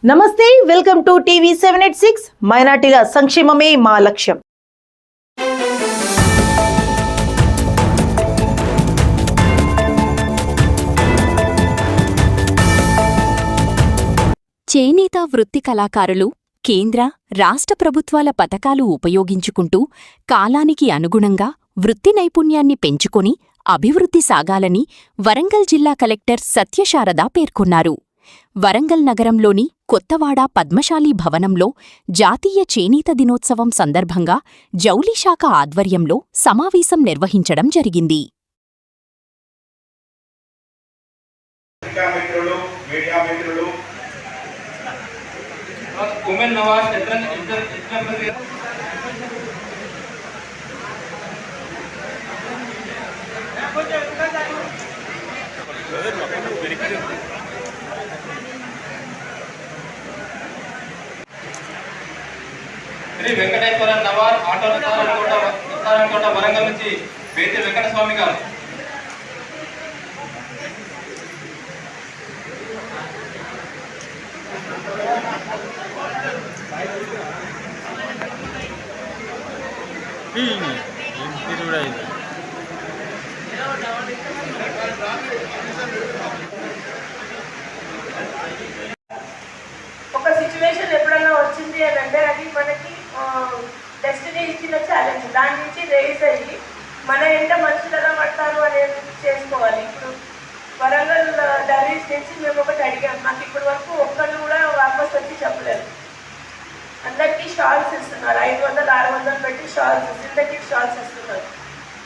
నమస్తే, welcome to TV 786. మైనార్టీల సంక్షేమమే మా లక్ష్యం. చేనేత వృత్తి కళాకారులు కేంద్ర, రాష్ట్ర ప్రభుత్వాల పథకాలు ఉపయోగించుకుంటూ కాలానికి అనుగుణంగా వృత్తి నైపుణ్యాన్ని పెంచుకొని అభివృద్ధి సాగాలని వరంగల్ జిల్లా కలెక్టర్ సత్యశారద పేర్కొన్నారు. వరంగల్ నగరంలోని కొత్తవాడ పద్మశాలి భవనంలో జాతీయ చేనేత దినోత్సవం సందర్భంగా జౌళి శాఖ ఆధ్వర్యంలో సమావేశం నిర్వహించడం జరిగింది. శ్రీ వెంకటేశ్వర నవార్ ఆటో కోట వరంగల్ నుంచి వేతి వెంకటస్వామి గారు. ఒక సిచ్యువేషన్ ఎప్పుడన్నా వచ్చింది అని అంటే అది మనకి డెస్టినీ ఇచ్చిన ఛాలెంజ్. దాని నుంచి రేస్ అయ్యి మన ఎంత మనుషులు ఎలా పడతారు అనేది చేసుకోవాలి. ఇప్పుడు వరంగల్ డైరీస్ నుంచి మేము ఒకటి అడిగాం. మాకు ఇప్పటి వరకు ఒక్కళ్ళు కూడా వాపస్ వచ్చి చెప్పలేదు. అందరికీ షాల్స్ ఇస్తున్నారు, 500-600 పెట్టి షాల్స్, సింథటిక్ షాల్స్ ఇస్తున్నారు.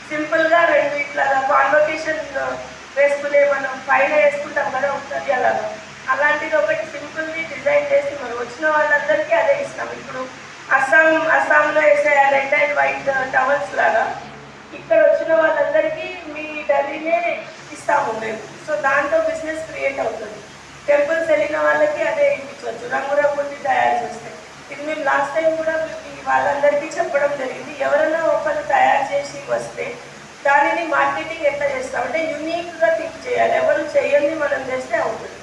సింపుల్గా రెండు ఇట్లా కాన్వకేషన్ వేసుకునే మనం పైన వేసుకుంటాం కదా ఒకసారి, అలాంటిది ఒకటి సింపుల్ని డిజైన్ చేసి మనం వచ్చిన వాళ్ళందరికీ అదే ఇస్తాం. ఇప్పుడు అస్సాంలో వేసే రెడ్ అండ్ వైట్ టవల్స్ లాగా ఇక్కడ వచ్చిన వాళ్ళందరికీ మీ డల్లీనే ఇస్తాము మేము. సో దాంతో బిజినెస్ క్రియేట్ అవుతుంది. టెంపుల్స్ వెళ్ళిన వాళ్ళకి అదే ఇప్పించవచ్చు, రంగురంగుల్ని తయారు చేస్తే. ఇది మేము లాస్ట్ టైం కూడా వాళ్ళందరికీ చెప్పడం జరిగింది. ఎవరైనా ఒకరు తయారు చేసి వస్తే దానిని మార్కెటింగ్ ఎట్లా చేస్తామంటే యూనిక్గా థింక్ చేయాలి. ఎవరు చేయండి మనం చేస్తే అవుతుంది.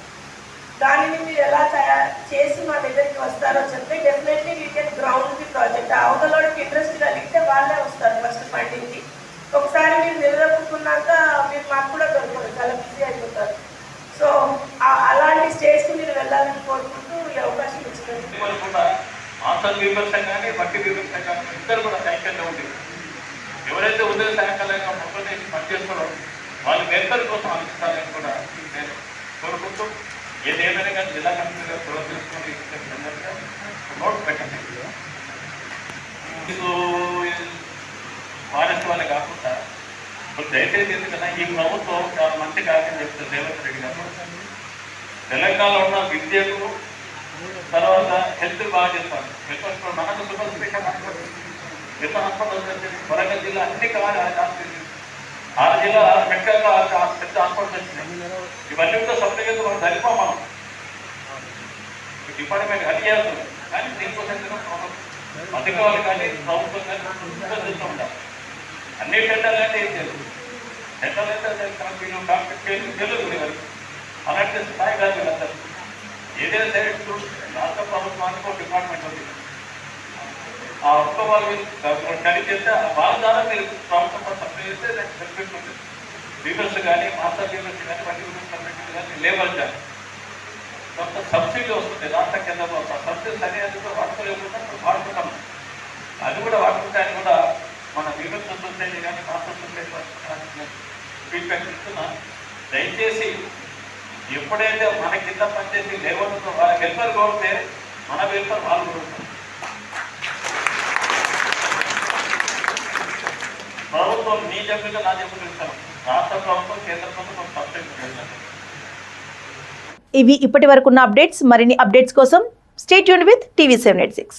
దానిని మీరు ఎలా తయారు చేసి మా దగ్గరికి వస్తారో చెప్తే definitely we can ground the project. అవతలోకి ఇంట్రెస్ట్ కలిగితే వాళ్ళే వస్తారు ఫస్ట్ ఫండింగ్కి. ఒకసారి మీరు నిలదొక్కున్నాక మీరు మాకు కూడా దొరకదు, చాలా బిజీ అయిపోతారు. సో అలాంటి స్టేజ్కి మీరు వెళ్ళాలని కోరుకుంటూ ఈ అవకాశం ఇచ్చినందుకు ఎవరైతే ఉదయ సాయంకాలంగా మొక్కలు పనిచేస్తారో వాళ్ళు వెల్ఫేర్ కోసం అందిస్తారని కూడా నేను కోరుకుంటూ, ఏదేమైనా కానీ జిల్లా కమిటీ గారు చొరవ తీసుకొని నోట్ పెట్టండి. మీకు ఫారెస్ట్ వాళ్ళే కాకుండా దయచేసి ఎందుకన్నా ఈ ప్రభుత్వం చాలా మంచి కార్యం చెప్తారు రేవంత్ రెడ్డి గారు. తెలంగాణలో ఉన్న విద్యకు తర్వాత హెల్త్ బాగా చేస్తారు. హెల్త్ మనకు super special hospital, health hospital Warangal జిల్లా అన్ని కావాలి. 6 జిల్లా మెడికల్గా పెద్ద హాస్పిటల్ వచ్చినాయి. ఇవన్నీ కూడా సబ్సిడీగా మనం సరిపోం. మనం డిపార్ట్మెంట్ అడిగేస్తుంది కానీ దీనికోసం అధికారులు కానీ ప్రభుత్వం కానీ చూస్తూ ఉంటారు. అన్ని టెండర్లు అంటే ఏం చేయలేదు. టెండర్లు అయితే తెలుగు గారు అలాంటి స్థాయి కాదు వీళ్ళందరూ. ఏదైనా సరే రాష్ట్ర ప్రభుత్వానికి ఒక డిపార్ట్మెంట్ ఉంది. ఆ ఒక్క వాళ్ళు కలిగి చేస్తే వాళ్ళ ద్వారా మీరు ప్రభుత్వం సప్లై చేస్తే బెనిఫిట్ ఉంటుంది. వీవర్స్ కానీ మాస్టర్ వీవర్స్ కానీ వడ్డీ వీవర్స్ కానీ లేబర్ కానీ కొంత సబ్సిడీ వస్తుంది రాష్ట్ర కేంద్రంలో. సబ్సిడీస్ అనేది కూడా వాడుకోలేకుండా వాడుకుంటాం. అది కూడా వాడుకుంటానికి కూడా మన వీవర్స్ సొసైటీ కానీ మాస్టర్ సొసైటీ ఫీడ్బ్యాక్ ఇస్తున్నా. దయచేసి ఎప్పుడైతే మన కింద పనిచేసి లేబర్ వాళ్ళ వెల్ఫేర్ కోరితే మన వెల్ఫేర్ వాళ్ళు కోరుతారు. ప్రభుత్వం నీ జబ్బుగా నా జబ్బులు ఇస్తాను. రాష్ట్ర ప్రభుత్వం కేంద్ర ప్రభుత్వం సబ్సిడీ చేస్తారు. ఇవి ఇప్పటి వరకున్న అప్డేట్స్. మరిన్ని అప్డేట్స్ కోసం స్టే ట్యూన్డ్ విత్ టీవీ 786.